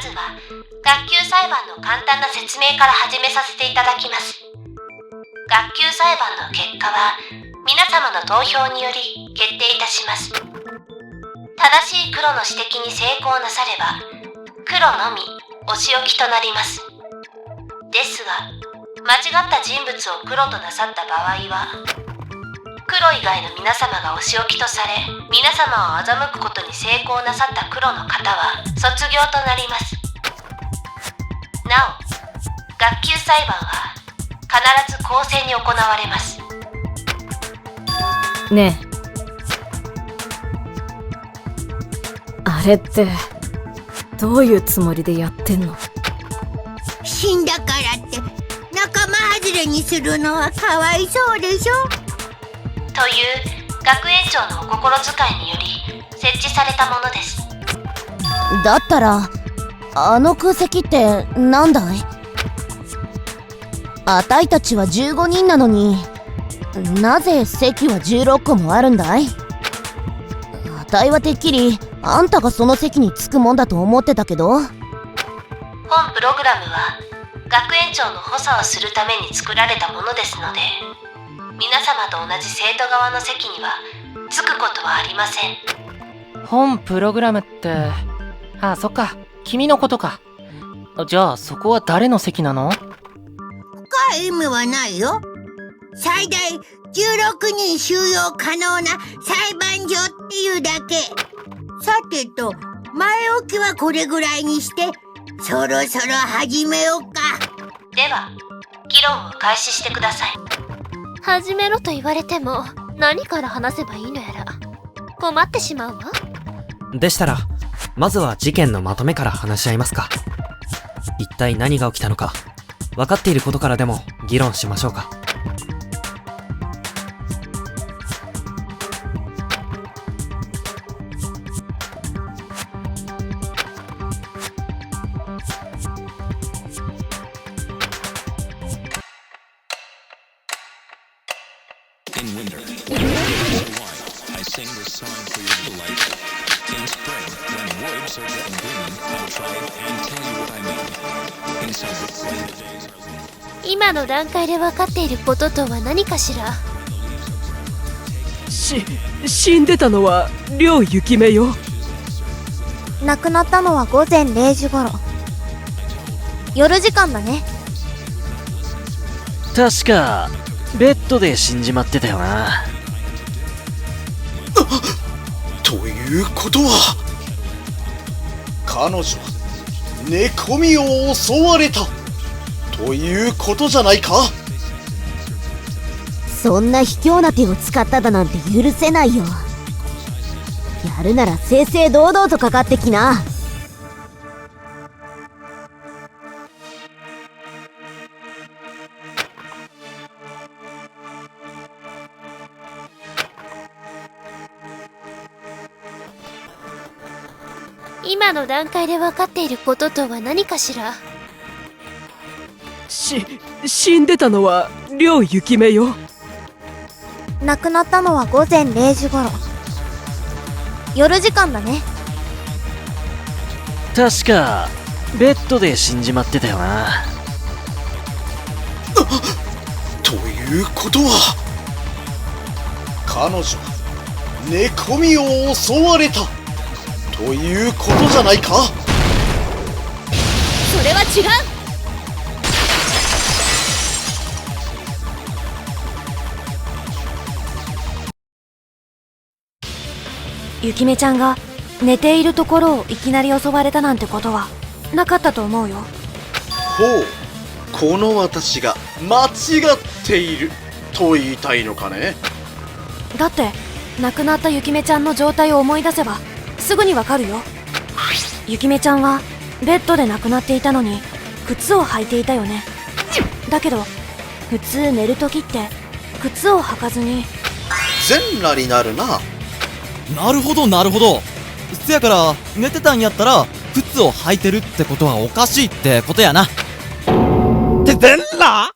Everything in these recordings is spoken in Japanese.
まずは学級裁判の簡単な説明から始めさせていただきます。学級裁判の結果は皆様の投票により決定いたします。正しい黒の指摘に成功なされば黒のみお仕置きとなります。ですが間違った人物を黒となさった場合は黒以外の皆様がお仕置きとされ、皆様を欺くことに成功なさった黒の方は卒業となります。なお学級裁判は必ず公正に行われます。ねえ、あれってどういうつもりでやってんの？死んだからって仲間外れにするのはかわいそうでしょ。という学園長のお心遣いにより設置されたものです。だったらあの空席ってなんだい？あたいたちは15人なのになぜ席は16個もあるんだい？あたいはてっきりあんたがその席に着くもんだと思ってたけど。本プログラムは学園長の補佐をするために作られたものですので、皆様と同じ生徒側の席には着くことはありません。本プログラムって、あ、そっか、君のことか。じゃあそこは誰の席なの？深い意味はないよ。最大16人収容可能な裁判所っていうだけ。さてと、前置きはこれぐらいにしてそろそろ始めようか。では議論を開始してください。始めろと言われても何から話せばいいのやら困ってしまうわ。でしたらまずは事件のまとめから話し合いますか。一体何が起きたのか分かっていることからでも議論しましょうか。今の段階で分かっていることとは何かしら？死んでたのは両雪芽よ。亡くなったのは午前0時頃。夜時間だね。確かベッドで死んじまってたよな。ということは彼女は寝込みを襲われたということじゃないか。そんな卑怯な手を使っただなんて許せないよ。やるなら正々堂々とかかってきな。今の段階で分かっていることとは何かしら？死んでたのは両雪芽よ。亡くなったのは午前0時頃。夜時間だね。確かベッドで死んじまってたよな。ということは彼女は寝込みを襲われたということじゃないか。それは違う。雪芽ちゃんが寝ているところをいきなり襲われたなんてことはなかったと思うよ。ほう、この私が間違っていると言いたいのかね。だって亡くなった雪芽ちゃんの状態を思い出せばすぐにわかるよ。雪芽ちゃんはベッドで亡くなっていたのに靴を履いていたよね。だけど普通寝るときって靴を履かずに全裸になるな。なるほどなるほど。せやから寝てたんやったら靴を履いてるってことはおかしいってことやな。って全裸？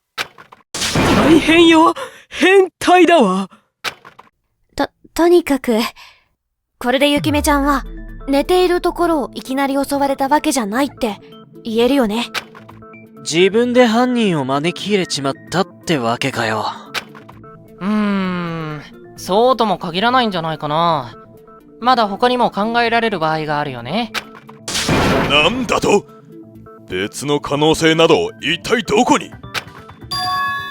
大変よ。変態だわ。とにかくこれで雪芽ちゃんは寝ているところをいきなり襲われたわけじゃないって言えるよね。自分で犯人を招き入れちまったってわけかよ。そうとも限らないんじゃないかな。まだ他にも考えられる場合があるよね。なんだと？別の可能性など一体どこに？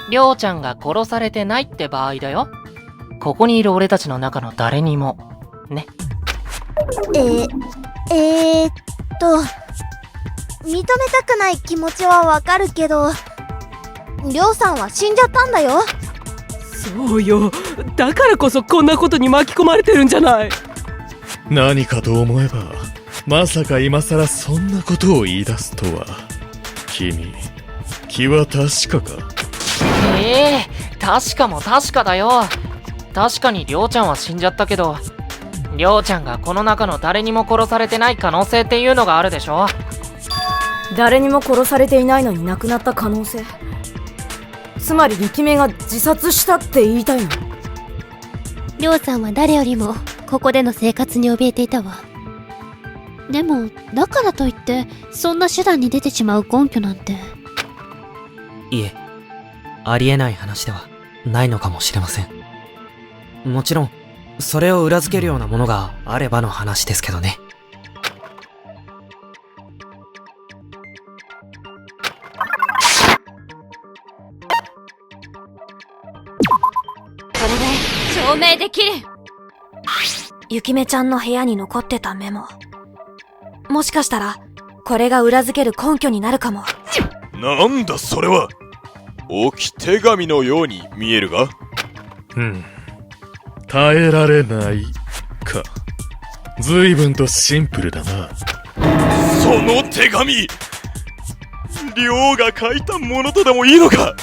りょうちゃんが殺されてないって場合だよ。ここにいる俺たちの中の誰にもね。認めたくない気持ちはわかるけど、りょうさんは死んじゃったんだよ。そうよ。だからこそこんなことに巻き込まれてるんじゃない。何かと思えば、まさか今さらそんなことを言い出すとは。君、気は確かか？確かも確かだよ。確かにりょうちゃんは死んじゃったけど、りょうちゃんがこの中の誰にも殺されてない可能性っていうのがあるでしょ。誰にも殺されていないのに亡くなった可能性。つまり力めが自殺したって言いたいの？りょうさんは誰よりもここでの生活に怯えていたわ。でもだからといってそんな手段に出てしまう根拠なんて。いえ、ありえない話ではないのかもしれません。もちろんそれを裏付けるようなものがあればの話ですけどね。それで証明できる。ゆきめちゃんの部屋に残ってたメモ、もしかしたらこれが裏付ける根拠になるかも。なんだそれは。置き手紙のように見えるが。耐えられないか。随分とシンプルだな。その手紙、亮が書いたものとでもいいのか。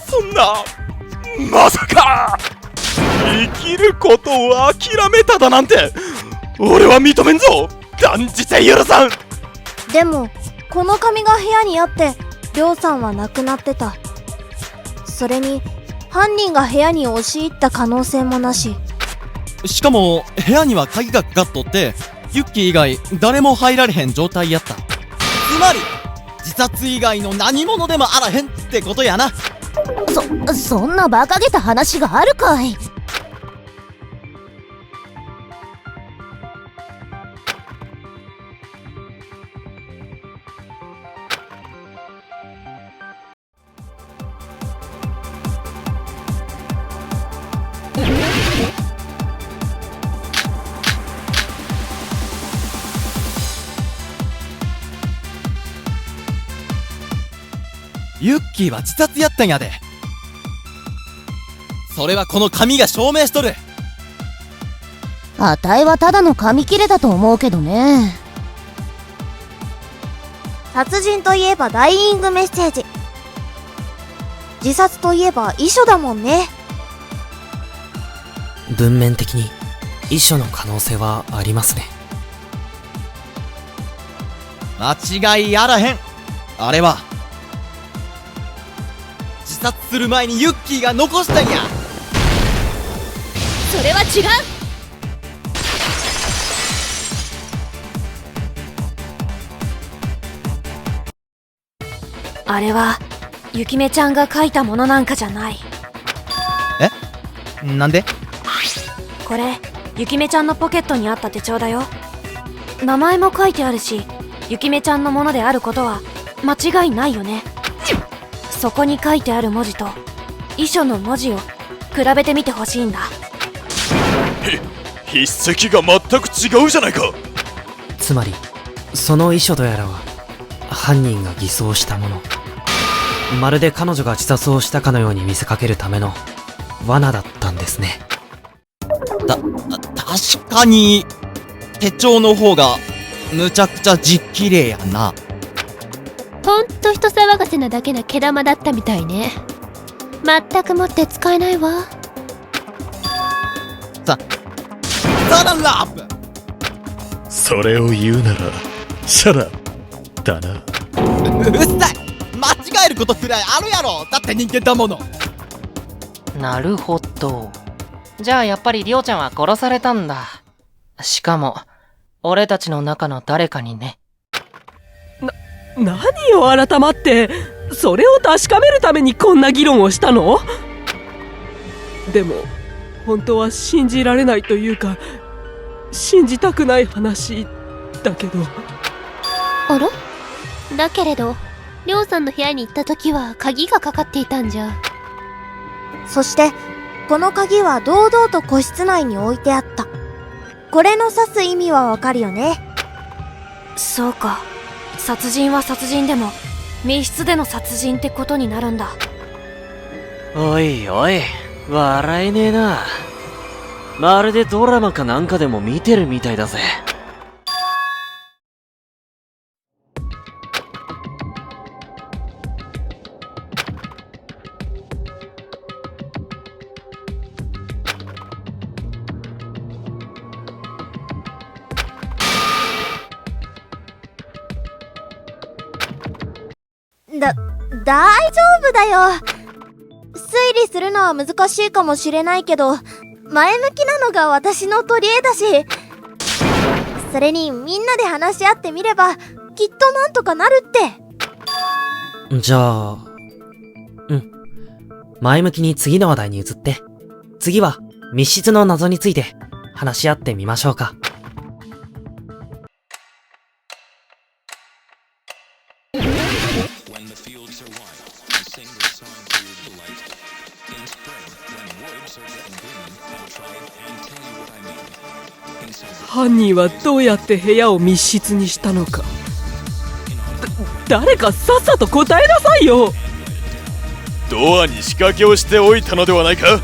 そんな、まさか生きることを諦めただなんて俺は認めんぞ。断じて許さん。でもこの紙が部屋にあってりょうさんは亡くなってた。それに犯人が部屋に押し入った可能性もなし。しかも部屋には鍵がかかっとってユッキー以外誰も入られへん状態やった。つまり自殺以外の何者でもあらへんってことやな。そんな馬鹿げた話があるかい。ユッキーは自殺やったんやで。それはこの紙が証明しとる。あたいはただの紙切れだと思うけどね。殺人といえばダイイングメッセージ、自殺といえば遺書だもんね。文面的に遺書の可能性はありますね。間違いあらへん。あれは自殺する前にユッキーが残したんや。それは違う。あれはゆきめちゃんが書いたものなんかじゃない。なんで？これゆきめちゃんのポケットにあった手帳だよ。名前も書いてあるし、ゆきめちゃんのものであることは間違いないよね。そこに書いてある文字と遺書の文字を比べてみてほしいんだ。筆跡が全く違うじゃないか。つまりその遺書とやらは犯人が偽装したもの、まるで彼女が自殺をしたかのように見せかけるための罠だったんですね。確かに手帳の方がむちゃくちゃ実綺麗やな。ほんと人騒がせなだけな毛玉だったみたいね。全くもって使えないわ。サランラップ。それを言うならシャラだな。うっさい。間違えることくらいあるやろ。だって人間だもの。なるほど。じゃあやっぱりりょうちゃんは殺されたんだ。しかも俺たちの中の誰かにね。何よ改まって、それを確かめるためにこんな議論をしたの？でも本当は信じられないというか、信じたくない話だけど。あら？だけれど、りょうさんの部屋に行った時は鍵がかかっていたんじゃ。そしてこの鍵は堂々と個室内に置いてあった。これの指す意味はわかるよね。そうか、殺人は殺人でも密室での殺人ってことになるんだ。おいおい、笑えねえな。まるでドラマかなんかでも見てるみたいだぜ。大丈夫だよ。推理するのは難しいかもしれないけど、前向きなのが私の取り柄だし、それにみんなで話し合ってみればきっとなんとかなるって。じゃあ、前向きに次の話題に移って、次は密室の謎について話し合ってみましょうか。犯人はどうやって部屋を密室にしたのか。誰かさっさと答えなさいよ。ドアに仕掛けをしておいたのではないか。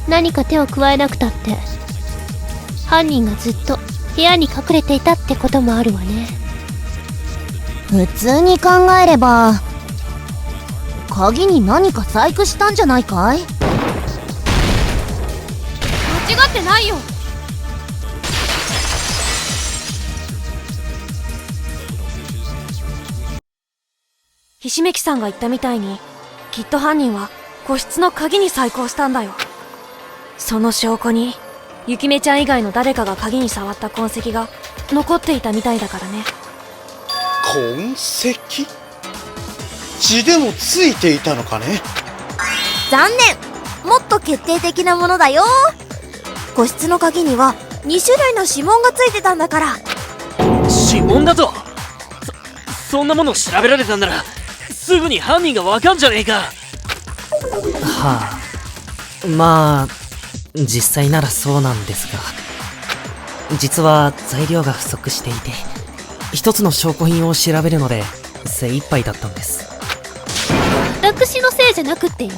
何か手を加えなくたって犯人がずっと部屋に隠れていたってこともあるわね。普通に考えれば鍵に何か細工したんじゃないかい？間違ってないよ。ひしめきさんが言ったみたいに、きっと犯人は個室の鍵に細工をしたんだよ。その証拠にゆきめちゃん以外の誰かが鍵に触った痕跡が残っていたみたいだからね。痕跡？血でもついていたのかね。残念。もっと決定的なものだよ。個室の鍵には2種類の指紋がついてたんだから。指紋だと？そんなもの調べられたんならすぐに犯人がわかんじゃねえか。はあ、まあ実際ならそうなんですが、実は材料が不足していて、一つの証拠品を調べるので精一杯だったんです。私のせいじゃなくってよ。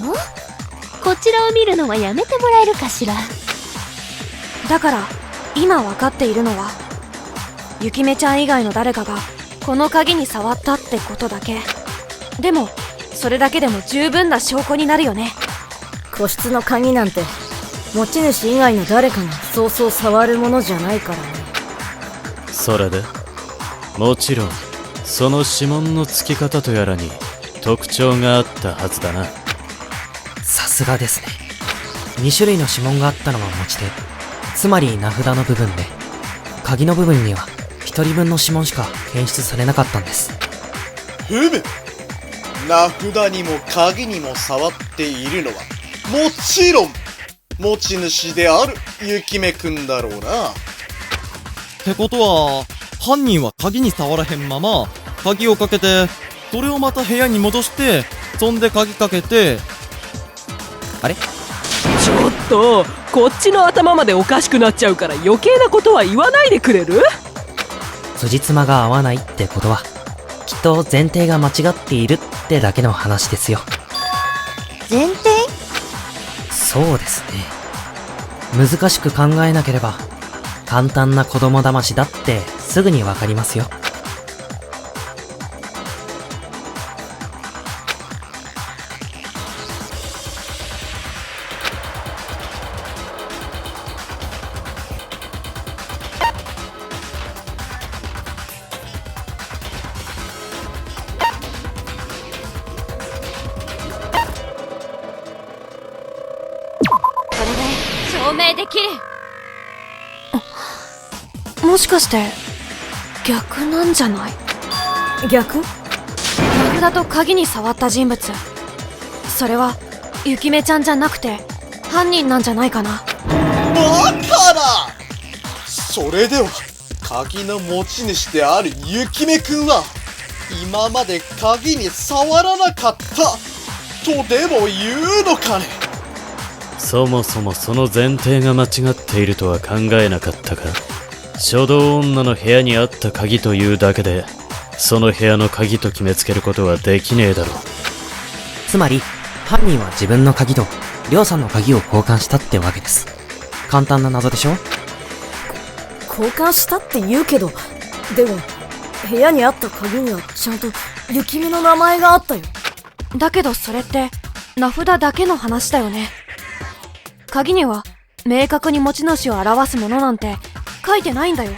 こちらを見るのはやめてもらえるかしら。だから今分かっているのは、ゆきめちゃん以外の誰かがこの鍵に触ったってことだけ。でもそれだけでも十分な証拠になるよね。個室の鍵なんて持ち主以外の誰かがそうそう触るものじゃないからね。それでもちろんその指紋の付き方とやらに特徴があったはずだな。さすがですね。2種類の指紋があったのが持ち手、つまり名札の部分で、鍵の部分には1人分の指紋しか検出されなかったんです。ふむ、名札にも鍵にも触っているのはもちろん持ち主である雪目くんだろうな。ってことは犯人は鍵に触らへんまま鍵をかけて、それをまた部屋に戻して、そんで鍵かけて、あれ？ちょっとこっちの頭までおかしくなっちゃうから余計なことは言わないでくれる？辻褄が合わないってことは、きっと前提が間違っているってだけの話ですよ。前提？そうですね。難しく考えなければ簡単な子供騙しだってすぐにわかりますよ。これで証明できる。もしかして逆なんじゃない？逆？名札と鍵に触った人物、それは雪芽ちゃんじゃなくて犯人なんじゃないかな。バカな！それでは鍵の持ち主である雪芽くんは今まで鍵に触らなかったとでも言うのかね？そもそもその前提が間違っているとは考えなかったか。書道女の部屋にあった鍵というだけでその部屋の鍵と決めつけることはできねえだろう。つまり犯人は自分の鍵とりょうさんの鍵を交換したってわけです。簡単な謎でしょ？交換したって言うけど、でも部屋にあった鍵にはちゃんと雪見の名前があったよ。だけどそれって名札だけの話だよね。鍵には明確に持ち主を表すものなんて書いてないんだよ。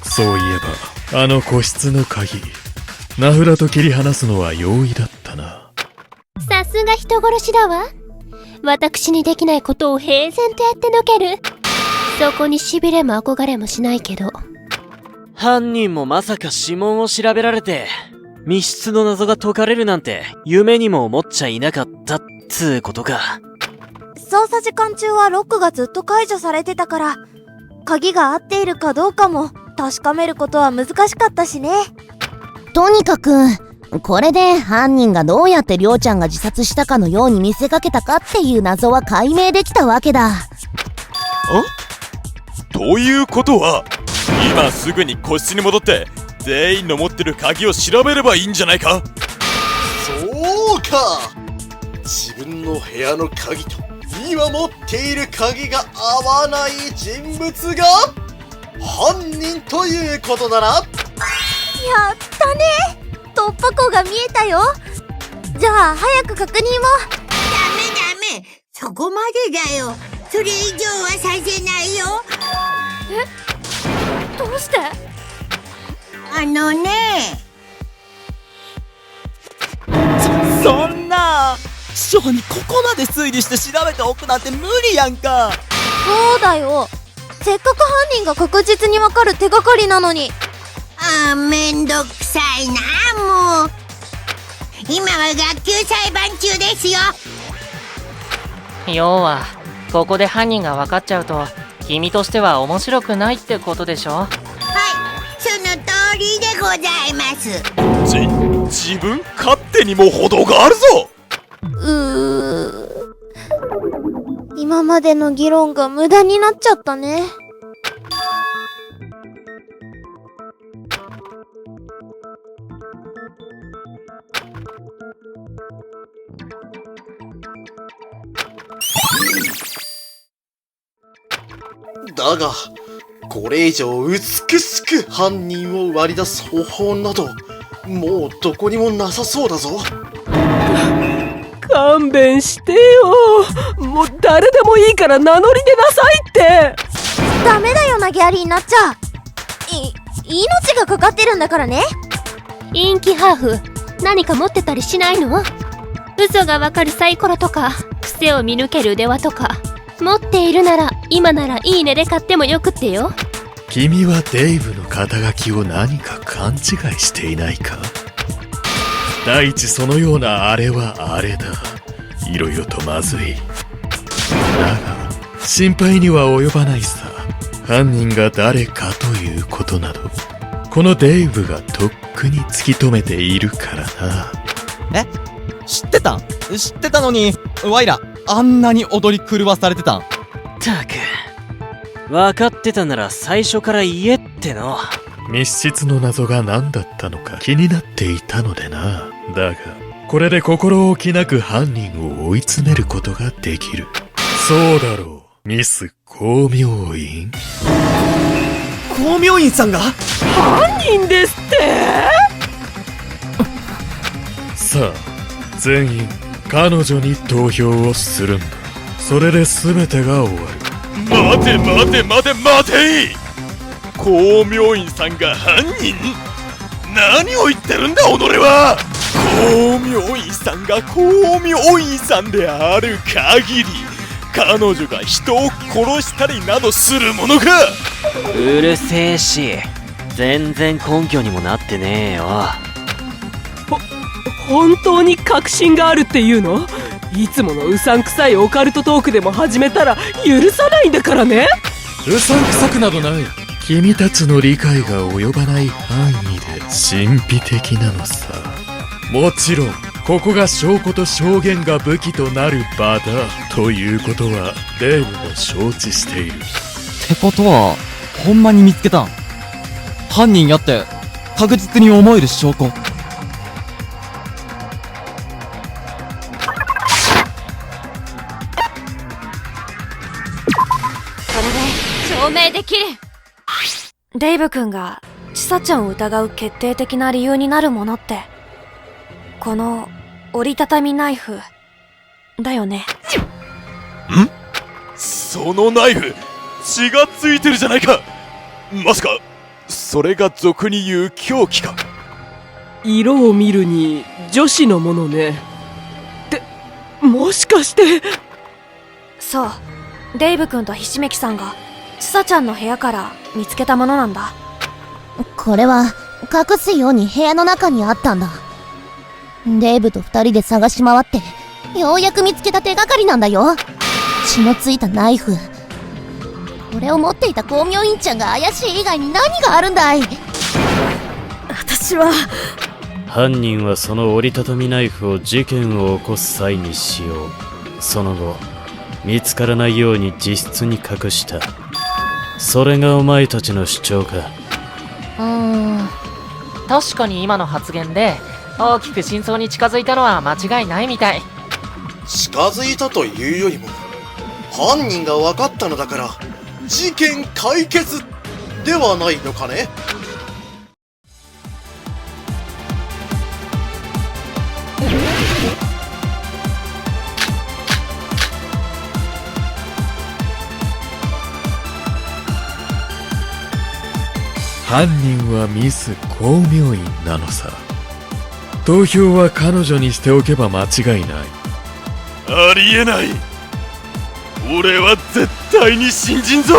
そういえばあの個室の鍵、名札と切り離すのは容易だったな。さすが人殺しだわ。私にできないことを平然とやってのける。そこに痺れも憧れもしないけど。犯人もまさか指紋を調べられて密室の謎が解かれるなんて夢にも思っちゃいなかったっつうことか。捜査時間中はロックがずっと解除されてたから、鍵が合っているかどうかも確かめることは難しかったしね。とにかくこれで犯人がどうやってりょうちゃんが自殺したかのように見せかけたかっていう謎は解明できたわけだ。ということは今すぐに個室に戻って全員の持ってる鍵を調べればいいんじゃないか？そうか！自分の部屋の鍵と今持っている鍵が合わない人物が犯人ということだな。やったね！突破口が見えたよ。じゃあ早く確認を。ダメそこまでだよ。それ以上はさせないよ。どうして？あのね。そんな師匠にここまで推理して調べておくなんて無理やんか。そうだよ。せっかく犯人が確実にわかる手がかりなのに。めんどくさいなもう。今は学級裁判中ですよ。要はここで犯人が分かっちゃうと君としては面白くないってことでしょ？はい、その通りでございます。自分勝手にも程があるぞ。今までの議論が無駄になっちゃったね。だがこれ以上美しく犯人を割り出す方法などもうどこにもなさそうだぞ。勘弁してよ。もう誰でもいいから名乗り出なさいって。ダメだよな、ギャリーになっちゃ命がかかってるんだからね。陰気ハーフ、何か持ってたりしないの？嘘がわかるサイコロとか癖を見抜ける腕輪とか持っているなら今ならいいねで買ってもよくってよ。君はデイブの肩書きを何か勘違いしていないか？第一そのようなあれはあれだ。いろいろとまずい。だが心配には及ばないさ。犯人が誰かということなどこのデイブがとっくに突き止めているからな。知ってたのにワイらあんなに踊り狂わされてたん？たく分かってたなら最初から言えっての。密室の謎が何だったのか気になっていたのでな。だがこれで心置きなく犯人を追い詰めることができる。そうだろう、ミス光明院。光明院さんが犯人ですって？さあ全員彼女に投票をするんだ。それで全てが終わる。待て光明院さんが犯人？何を言ってるんだ己は。光明院さんが光明院さんである限り彼女が人を殺したりなどするものか。うるせえし、全然根拠にもなってねえよ。本当に確信があるっていうの？いつものうさんくさいオカルトトークでも始めたら許さないんだからね。うさんくさくなどない。君たちの理解が及ばない範囲で神秘的なのさ。もちろんここが証拠と証言が武器となる場だということはレイブも承知している。ってことはほんまに見つけたん？犯人やって確実に思える証拠。証明できる。デイブ君がチサちゃんを疑う決定的な理由になるものって、この折りたたみナイフだよね。そのナイフ血がついてるじゃないか。まさかそれが俗に言う凶器か。色を見るに女子のものね。ってもしかして。そう、デイブ君とひしめきさんがチサちゃんの部屋から見つけたものなんだ。これは隠すように部屋の中にあったんだ。デイブと2人で探し回ってようやく見つけた手がかりなんだよ。血のついたナイフ。これを持っていた光明院ちゃんが怪しい以外に何があるんだい。私は犯人はその折りたたみナイフを事件を起こす際に使用。その後見つからないように自室に隠した。それがお前たちの主張か。確かに今の発言で大きく真相に近づいたのは間違いないみたい。近づいたというよりも犯人が分かったのだから事件解決ではないのかね。犯人はミス光明院なのさ。投票は彼女にしておけば間違いない。ありえない。俺は絶対に信じんぞ。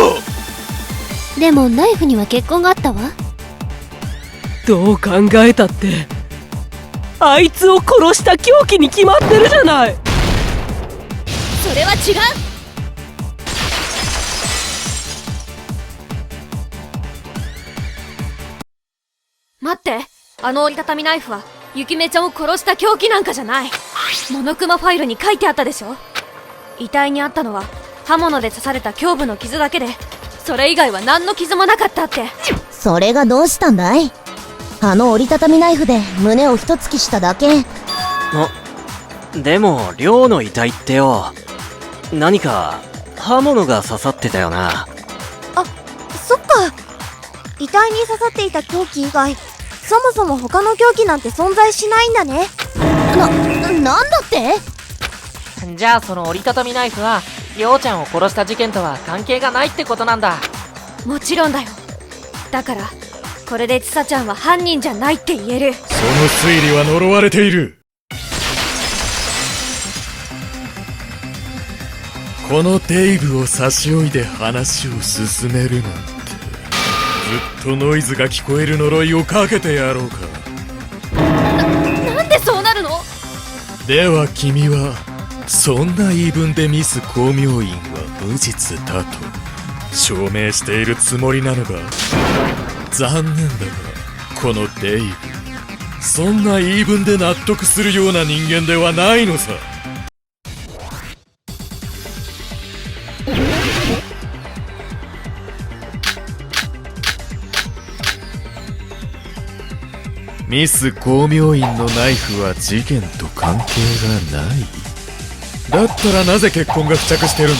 でもナイフには血痕があったわ。どう考えたってあいつを殺した凶器に決まってるじゃない。それは違う。待って、あの折りたたみナイフはゆきめちゃんを殺した凶器なんかじゃない。モノクマファイルに書いてあったでしょ。遺体にあったのは刃物で刺された胸部の傷だけで、それ以外は何の傷もなかったって。それがどうしたんだい。あの折りたたみナイフで胸を一突きしただけ。でも寮の遺体ってよ、何か刃物が刺さってたよな。あ、そっか。遺体に刺さっていた凶器以外、そもそも他の凶器なんて存在しないんだね。なんだって？じゃあその折りたたみナイフはりょうちゃんを殺した事件とは関係がないってことなんだ。もちろんだよ。だからこれでちさちゃんは犯人じゃないって言える。その推理は呪われている。このデイブを差し置いて話を進めるなんて、ずっとノイズが聞こえる呪いをかけてやろうか。なんでそうなるの？では君はそんな言い分でミス光明院は無実だと証明しているつもりなのか。残念だがこのデイブ、そんな言い分で納得するような人間ではないのさ。ミス光明院のナイフは事件と関係がない。だったらなぜ血痕が付着してるん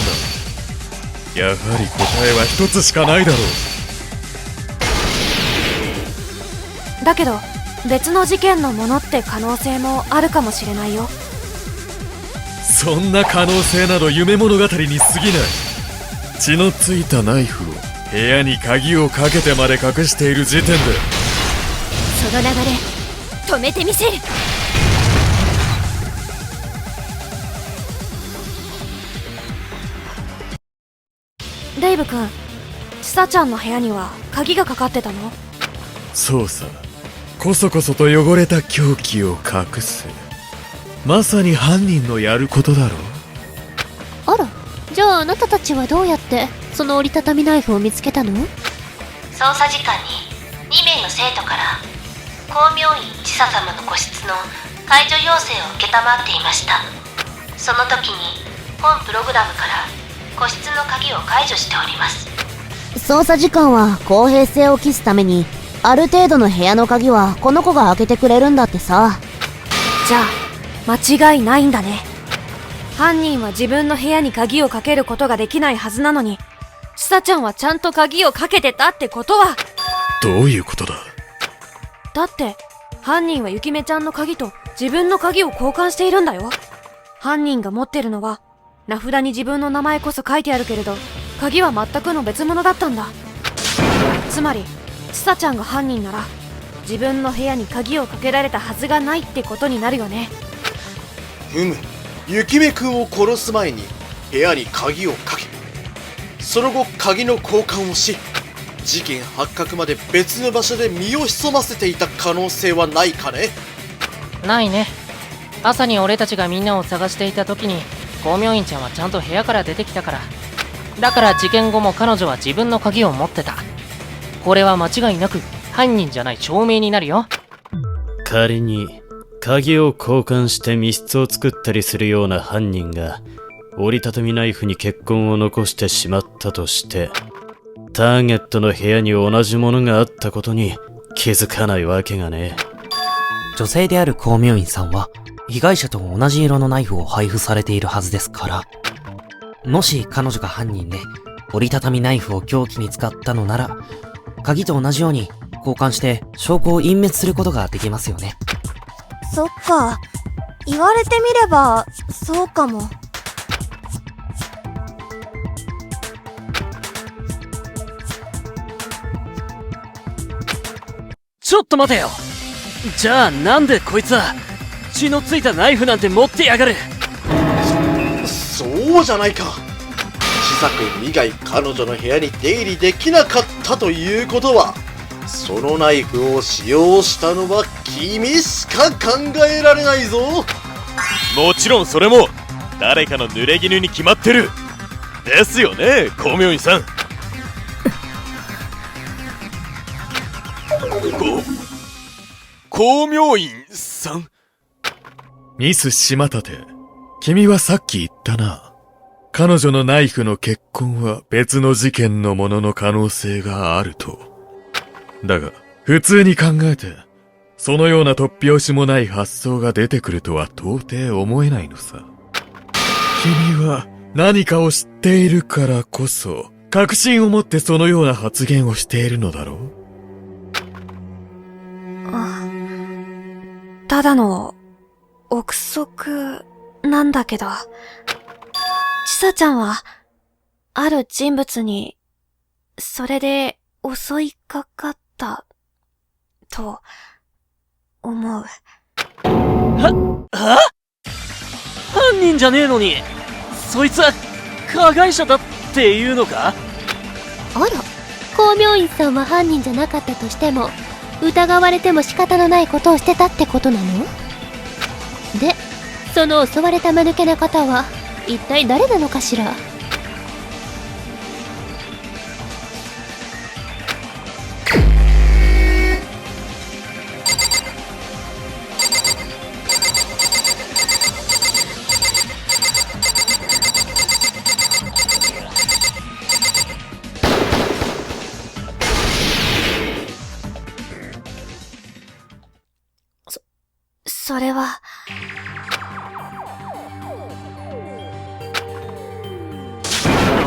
だ。やはり答えは一つしかないだろう。だけど別の事件のものって可能性もあるかもしれないよ。そんな可能性など夢物語に過ぎない。血のついたナイフを部屋に鍵をかけてまで隠している時点で、その流れ止めてみせる。レイブ君、ちさちゃんの部屋には鍵がかかってたの？そうさ。こそこそと汚れた凶器を隠す。まさに犯人のやることだろう。あら、じゃああなたたちはどうやってその折りたたみナイフを見つけたの？捜査時間に2名の生徒から光明院千佐様の個室の解除要請を承っていました。その時に本プログラムから個室の鍵を解除しております。捜査時間は公平性を期すために、ある程度の部屋の鍵はこの子が開けてくれるんだってさ。じゃあ間違いないんだね。犯人は自分の部屋に鍵をかけることができないはずなのに、ちさちゃんはちゃんと鍵をかけてたってことは。どういうことだ？だって犯人はゆきめちゃんの鍵と自分の鍵を交換しているんだよ。犯人が持ってるのは名札に自分の名前こそ書いてあるけれど、鍵は全くの別物だったんだ。つまりちさちゃんが犯人なら自分の部屋に鍵をかけられたはずがないってことになるよね。ゆきめくんを殺す前に部屋に鍵をかけ、その後鍵の交換をし、事件発覚まで別の場所で身を潜ませていた可能性はないかね？ないね。朝に俺たちがみんなを探していた時に光明院ちゃんはちゃんと部屋から出てきたから。だから事件後も彼女は自分の鍵を持ってた。これは間違いなく犯人じゃない証明になるよ。仮に鍵を交換して密室を作ったりするような犯人が折りたたみナイフに血痕を残してしまったとして、ターゲットの部屋に同じものがあったことに気づかないわけがね。女性である光明院さんは被害者と同じ色のナイフを配布されているはずですから、もし彼女が犯人で折りたたみナイフを凶器に使ったのなら、鍵と同じように交換して証拠を隠滅することができますよね。そっか、言われてみればそうかも。ちょっと待てよ。じゃあなんでこいつは血のついたナイフなんて持ってやがる？そうじゃないか。千佐君以外彼女の部屋に出入りできなかったということは、そのナイフを使用したのは君しか考えられないぞ。もちろんそれも誰かの濡れ衣に決まってるですよね、光明院さん。光明院さん。ミス島立、君はさっき言ったな。彼女のナイフの血痕は別の事件のものの可能性があると。だが、普通に考えて、そのような突拍子もない発想が出てくるとは到底思えないのさ。君は何かを知っているからこそ、確信を持ってそのような発言をしているのだろう？ただの憶測なんだけど、ちさちゃんはある人物にそれで襲いかかったと思う。は？犯人じゃねえのにそいつは加害者だっていうのか？あら、光明院さんは犯人じゃなかったとしても疑われても仕方のないことをしてたってことなの？で、その襲われた間抜けな方は一体誰なのかしら？それは。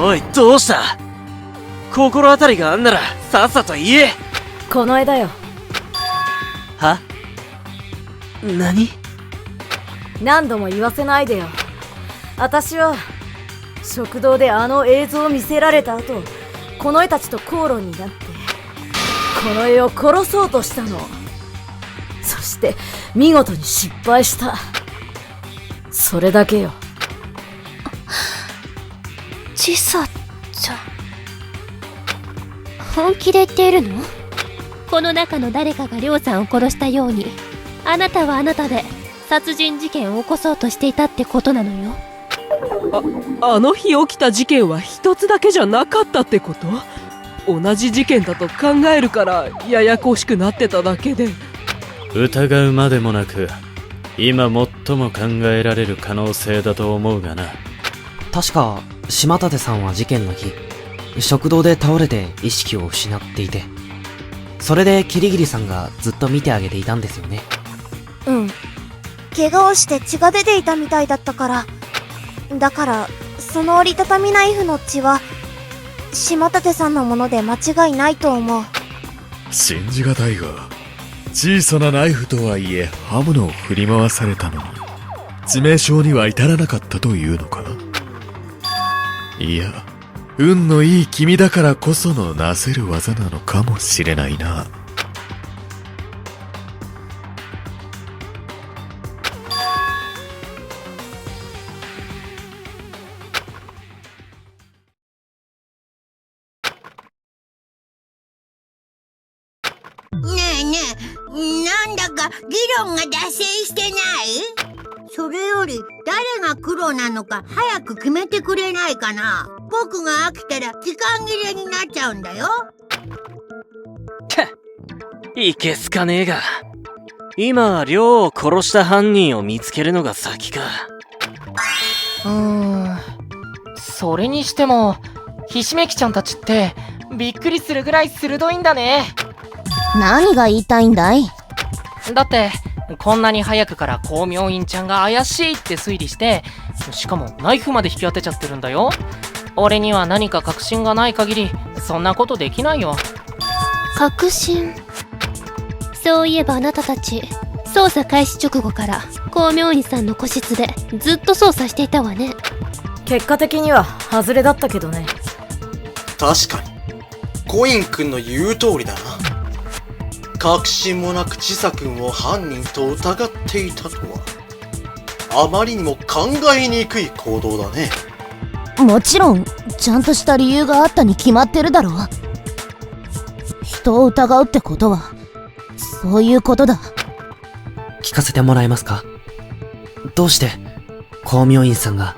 おい、どうした？心当たりがあんならさっさと言え。この絵だよ。は？何？何度も言わせないでよ。私は食堂であの映像を見せられた後、この絵たちと口論になってこの絵を殺そうとしたの。そして見事に失敗した。それだけよ。ちさちゃん。本気で言っているの？この中の誰かがりょうさんを殺したように、あなたはあなたで殺人事件を起こそうとしていたってことなのよ。あの日起きた事件は一つだけじゃなかったってこと？同じ事件だと考えるからややこしくなってただけで。疑うまでもなく、今最も考えられる可能性だと思うがな。確か島立さんは事件の日、食堂で倒れて意識を失っていて、それでキリギリさんがずっと見てあげていたんですよね。うん。怪我をして血が出ていたみたいだったから。だから、その折りたたみナイフの血は、島立さんのもので間違いないと思う。信じがたいが、小さなナイフとはいえ刃物を振り回されたのに、致命傷には至らなかったというのか？いや、運のいい君だからこそのなせる技なのかもしれないな。ねえねえ、なんだか議論が脱線してない？それより誰が黒なのか早く決めてくれないかな。僕が飽きたら時間切れになっちゃうんだよ。いけすかねえが。今、りょうを殺した犯人を見つけるのが先か。それにしてもひしめきちゃんたちってびっくりするぐらい鋭いんだね。何が言いたいんだい？だってこんなに早くから光明院ちゃんが怪しいって推理して、しかもナイフまで引き当てちゃってるんだよ。俺には何か確信がない限りそんなことできないよ。確信？そういえばあなたたち、捜査開始直後から光明院さんの個室でずっと捜査していたわね。結果的には外れだったけどね。確かにコインくんの言う通りだな。確信もなくチサくんを犯人と疑っていたとは、あまりにも考えにくい行動だね。もちろんちゃんとした理由があったに決まってるだろ。人を疑うってことはそういうことだ。聞かせてもらえますか？どうして光明院さんが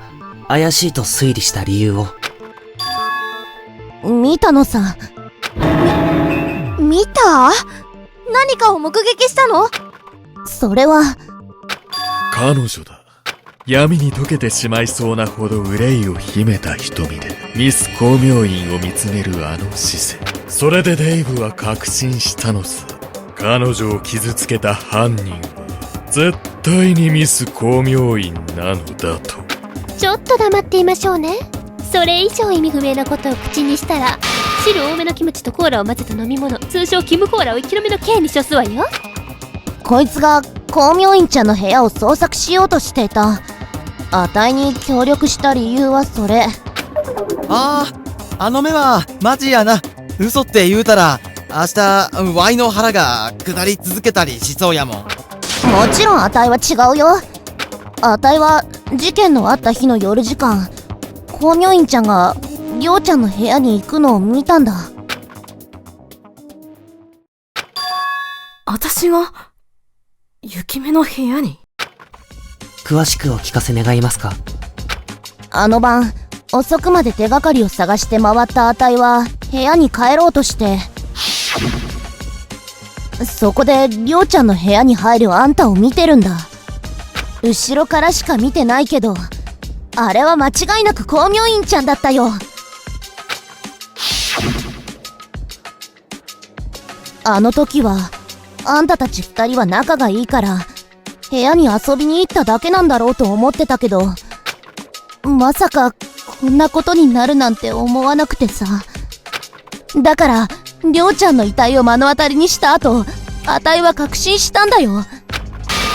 怪しいと推理した理由を。見たのさ。見た？何かを目撃したの？それは彼女だ。闇に溶けてしまいそうなほど憂いを秘めた瞳でミス光明院を見つめるあの視線。それでデイブは確信したのさ。彼女を傷つけた犯人は絶対にミス光明院なのだと。ちょっと黙っていましょうね。それ以上意味不明なことを口にしたら、汁多めのキムチとコーラを混ぜた飲み物、通称キムコーラを1キロ目の刑に処すわよ。こいつが光明院ちゃんの部屋を捜索しようとしていた。あたいに協力した理由はそれ。あの目はマジやな。嘘って言うたら明日ワイの腹が下り続けたりしそうやもん。もちろんあたいは違うよ。あたいは事件のあった日の夜時間、光明院ちゃんがりょうちゃんの部屋に行くのを見たんだ。私が雪目の部屋に？詳しくお聞かせ願いますか？あの晩遅くまで手がかりを探して回ったあたいは部屋に帰ろうとして、そこでりょうちゃんの部屋に入るあんたを見てるんだ。後ろからしか見てないけど、あれは間違いなく光明院ちゃんだったよ。あの時はあんたたち2人は仲がいいから部屋に遊びに行っただけなんだろうと思ってたけど、まさかこんなことになるなんて思わなくてさ。だからりょうちゃんの遺体を目の当たりにした後、あたいは確信したんだよ。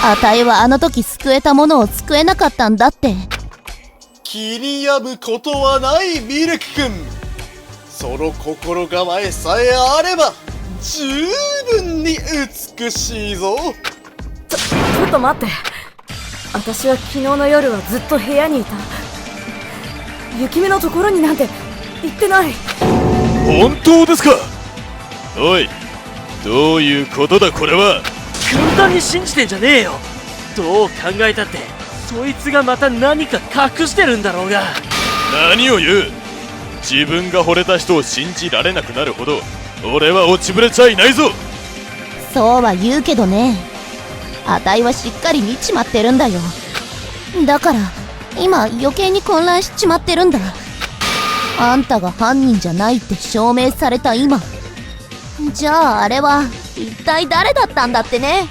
あたいはあの時救えたものを救えなかったんだって。気に病むことはないミルク君。その心構えさえあれば十分に美しいぞ。ちょっと待って。私は昨日の夜はずっと部屋にいた。雪目のところになんて行ってない。本当ですか？おい、どういうことだこれは。簡単に信じてんじゃねえよ。どう考えたってそいつがまた何か隠してるんだろうが。何を言う。自分が惚れた人を信じられなくなるほど俺は落ちぶれちゃいないぞ。そうは言うけどね、あたいはしっかり見ちまってるんだよ。だから今余計に混乱しちまってるんだ。あんたが犯人じゃないって証明された今、じゃああれは一体誰だったんだってね。